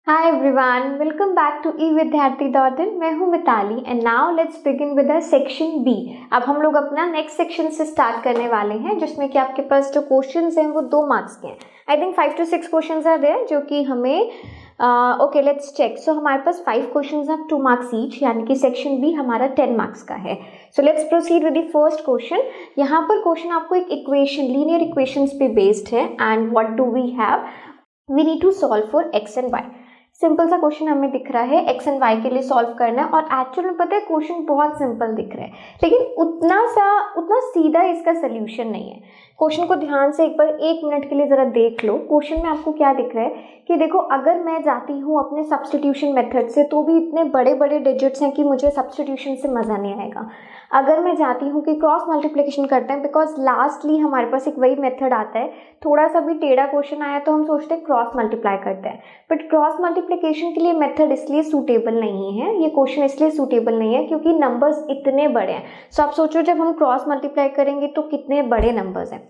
Hi everyone, welcome back to evidyarthi.in। मैं हूँ Mitali and now let's begin with section B. अब हम लोग अपना नेक्स्ट सेक्शन से स्टार्ट करने वाले हैं जिसमें कि आपके पास जो क्वेश्चंस हैं वो 2 मार्क्स के हैं। I think 5 to 6 questions are there जो कि हमें ओके लेट्स चेक। सो हमारे पास 5 क्वेश्चंस हैं 2 मार्क्स ईच, यानी कि सेक्शन बी हमारा 10 मार्क्स का है। So let's proceed with the first question. यहाँ पर क्वेश्चन आपको एक इक्वेशन लीनियर इक्वेशंस पे बेस्ड है and what do we have, we need to solve for X and Y. Simple सा क्वेश्चन हमें दिख रहा है, एक्स एंड वाई के लिए सॉल्व करना है और एक्चुअल में पता है क्वेश्चन बहुत सिंपल दिख रहा है, लेकिन उतना सीधा इसका सोल्यूशन नहीं है। क्वेश्चन को ध्यान से एक बार 1 मिनट के लिए ज़रा देख लो। क्वेश्चन में आपको क्या दिख रहा है कि देखो, अगर मैं जाती हूँ अपने सब्स्टिट्यूशन मेथड से तो भी इतने बड़े बड़े डिजिट्स हैं कि मुझे सब्स्टिट्यूशन से मज़ा नहीं आएगा। अगर मैं जाती हूँ कि क्रॉस मल्टीप्लिकेशन करते हैं, बिकॉज लास्टली हमारे पास एक वही मेथड आता है, थोड़ा सा भी टेढ़ा क्वेश्चन आया तो हम सोचते हैं क्रॉस मल्टीप्लाई करते हैं, बट क्रॉस मल्टीप्लिकेशन के लिए मेथड इसलिए सूटेबल नहीं है, ये क्वेश्चन इसलिए सूटेबल नहीं है क्योंकि नंबर्स इतने बड़े हैं। सो आप सोचो जब हम क्रॉस मल्टीप्लाई करेंगे तो कितने बड़े नंबर्स हैं,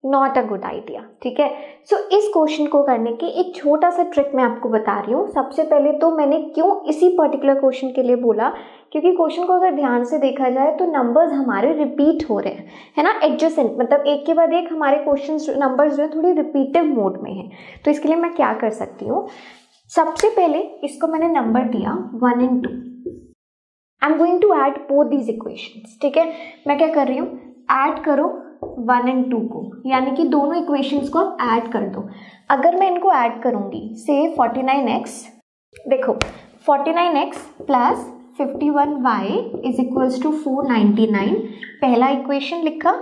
नॉट अ गुड आइडिया। ठीक है, सो इस क्वेश्चन को करने की एक छोटा सा ट्रिक मैं आपको बता रही हूँ। सबसे पहले तो मैंने क्यों इसी पर्टिकुलर क्वेश्चन के लिए बोला, क्योंकि क्वेश्चन को अगर ध्यान से देखा जाए तो नंबर्स हमारे रिपीट हो रहे हैं, है ना, एडजेसेंट, मतलब एक के बाद एक हमारे क्वेश्चन नंबर्स जो है थोड़ी रिपीटिव मोड में है। तो इसके लिए मैं क्या कर सकती हूँ, सबसे पहले इसको मैंने नंबर दिया 1 and 2। I am going to add both these equations. ठीक है, मैं क्या कर रही हूँ, ऐड करो 1 and 2 को, यानी कि दोनों इक्वेशंस को आप ऐड कर दो। अगर मैं इनको ऐड करूंगी से 49x, देखो 49x plus 51y is equals to 499। पहला इक्वेशन लिखा,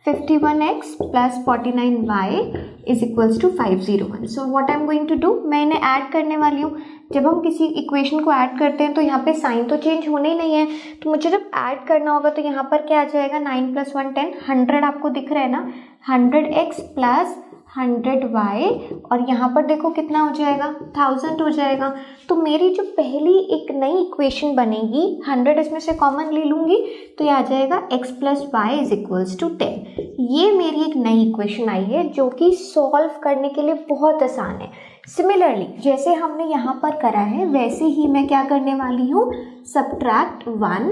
51x plus 49y is equals to 501। So what I am going to do, मैं इन्हें ऐड करने वाली हूँ। जब हम किसी इक्वेशन को ऐड करते हैं तो यहाँ पे साइन तो चेंज होने ही नहीं है, तो मुझे जब ऐड करना होगा तो यहाँ पर क्या आ जाएगा, 9 + 1 10, 100 आपको दिख रहा है ना, 100x प्लस 100y, और यहाँ पर देखो कितना हो जाएगा, 1000 हो जाएगा। तो मेरी जो पहली एक नई इक्वेशन बनेगी, 100 इसमें से कॉमन ले लूँगी तो ये आ जाएगा x + y is equals to 10। ये मेरी एक नई इक्वेशन आई है जो कि सॉल्व करने के लिए बहुत आसान है। सिमिलरली जैसे हमने यहाँ पर करा है वैसे ही मैं क्या करने वाली हूँ, सब्ट्रैक्ट 1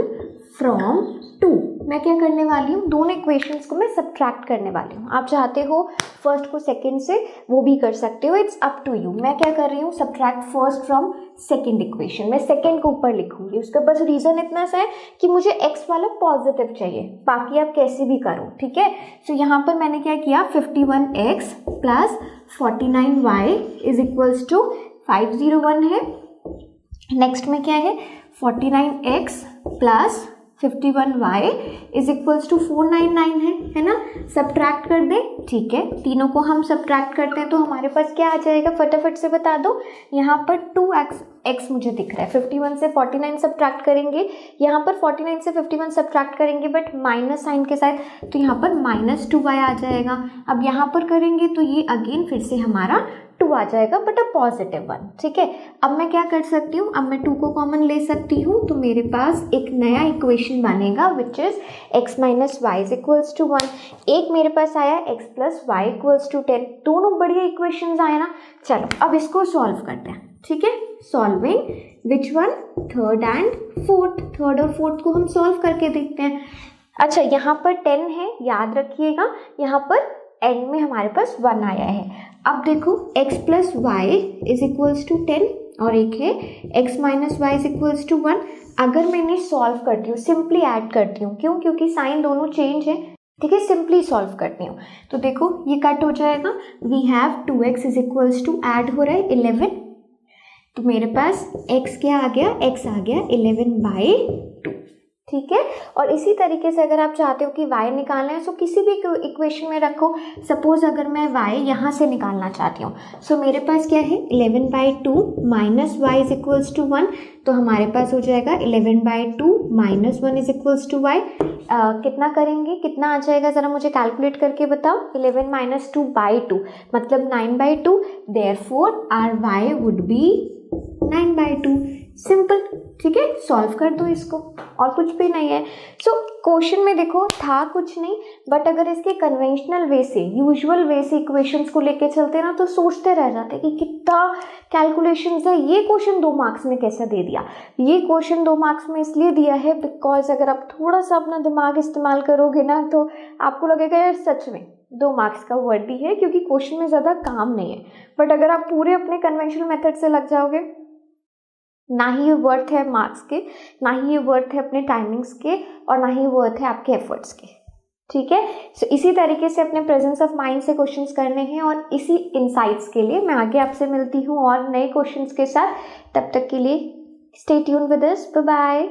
फ्रॉम 2। मैं क्या करने वाली हूँ, दोनों इक्वेशंस को मैं सब्ट्रैक्ट करने वाली हूँ। आप चाहते हो फर्स्ट को सेकंड से वो भी कर सकते हो, इट्स अप टू यू। मैं क्या कर रही हूँ, subtract first from second equation. मैं सेकंड को ऊपर लिखूंगी, उसका बस रीजन इतना सा है कि मुझे एक्स वाला पॉजिटिव चाहिए, बाकी आप कैसे भी करो। ठीक है, सो यहाँ पर मैंने क्या किया, 51x plus 49y is equals to 501 है। नेक्स्ट में क्या है, 49x plus 51y is equals to 499 है ना, सब्ट्रैक्ट कर दे। ठीक है, तीनों को हम सब्ट्रैक्ट करते हैं तो हमारे पास क्या आ जाएगा, फटाफट से बता दो। यहाँ पर 2x मुझे दिख रहा है, 51 से 49 सब्ट्रैक्ट करेंगे, यहाँ पर 49 से 51 सब्ट्रैक्ट करेंगे बट माइनस साइन के साथ, तो यहाँ पर -2y आ जाएगा। अब यहाँ पर करेंगे तो ये अगेन फिर से हमारा 2 आ जाएगा बट अ पॉजिटिव 1। ठीक है, अब मैं क्या कर सकती हूँ, अब मैं 2 को कॉमन ले सकती हूँ, तो मेरे पास एक नया इक्वेशन बनेगा which is x - y is equals to 1। एक मेरे पास आया x + y इक्वल्स टू 10। दोनों बढ़िया इक्वेशंस आए ना। चलो अब इसको सॉल्व करते हैं। ठीक है, solving which one, third and fourth. Third और फोर्थ को हम सॉल्व करके देखते हैं। अच्छा, यहाँ पर 10 है, याद रखिएगा, यहाँ पर एंड में हमारे पास 1 आया है। अब देखो x + y is equals to 10 और एक है x - y is equals to 1। अगर मैं इन्हें सॉल्व करती हूँ, सिंपली ऐड करती हूँ, क्यों, क्योंकि साइन दोनों चेंज है। ठीक है, सिंपली सॉल्व करती हूँ तो देखो ये कट हो जाएगा। We have 2x is equals to, add हो रहा है 11, तो मेरे पास x क्या आ गया, x आ गया 11/2। ठीक है, और इसी तरीके से अगर आप चाहते हो कि y निकालना है तो किसी भी इक्वेशन में रखो। सपोज अगर मैं y यहाँ से निकालना चाहती हूँ, सो मेरे पास क्या है, 11/2 minus y is equals to 1, तो हमारे पास हो जाएगा 11/2 minus 1 is equals to y। कितना करेंगे, कितना आ जाएगा, ज़रा मुझे कैलकुलेट करके बताओ। 11 - 2/2 मतलब 9/2, therefore our y would be 9/2। Simple, ठीक है, सॉल्व कर दो इसको, और कुछ भी नहीं है। सो क्वेश्चन में देखो था कुछ नहीं, बट अगर इसके कन्वेंशनल वे से, यूजुअल वे से इक्वेशंस को लेके चलते ना तो सोचते रह जाते कि कितना कैलकुलेशंस है, ये क्वेश्चन 2 मार्क्स में कैसे दे दिया। ये क्वेश्चन 2 मार्क्स में इसलिए दिया है बिकॉज अगर आप थोड़ा सा अपना दिमाग इस्तेमाल करोगे ना तो आपको लगेगा यार सच में 2 मार्क्स का वर्ड ही है, क्योंकि क्वेश्चन में ज़्यादा काम नहीं है। बट अगर आप पूरे अपने कन्वेंशनल मेथड से लग जाओगे, ना ही ये वर्थ है मार्क्स के, ना ही ये वर्थ है अपने टाइमिंग्स के, और ना ही वर्थ है आपके एफर्ट्स के, ठीक है। सो इसी तरीके से अपने प्रेजेंस ऑफ माइंड से क्वेश्चंस करने हैं, और इसी इनसाइट्स के लिए मैं आगे आपसे मिलती हूँ और नए क्वेश्चंस के साथ। तब तक के लिए stay tuned with us, bye bye.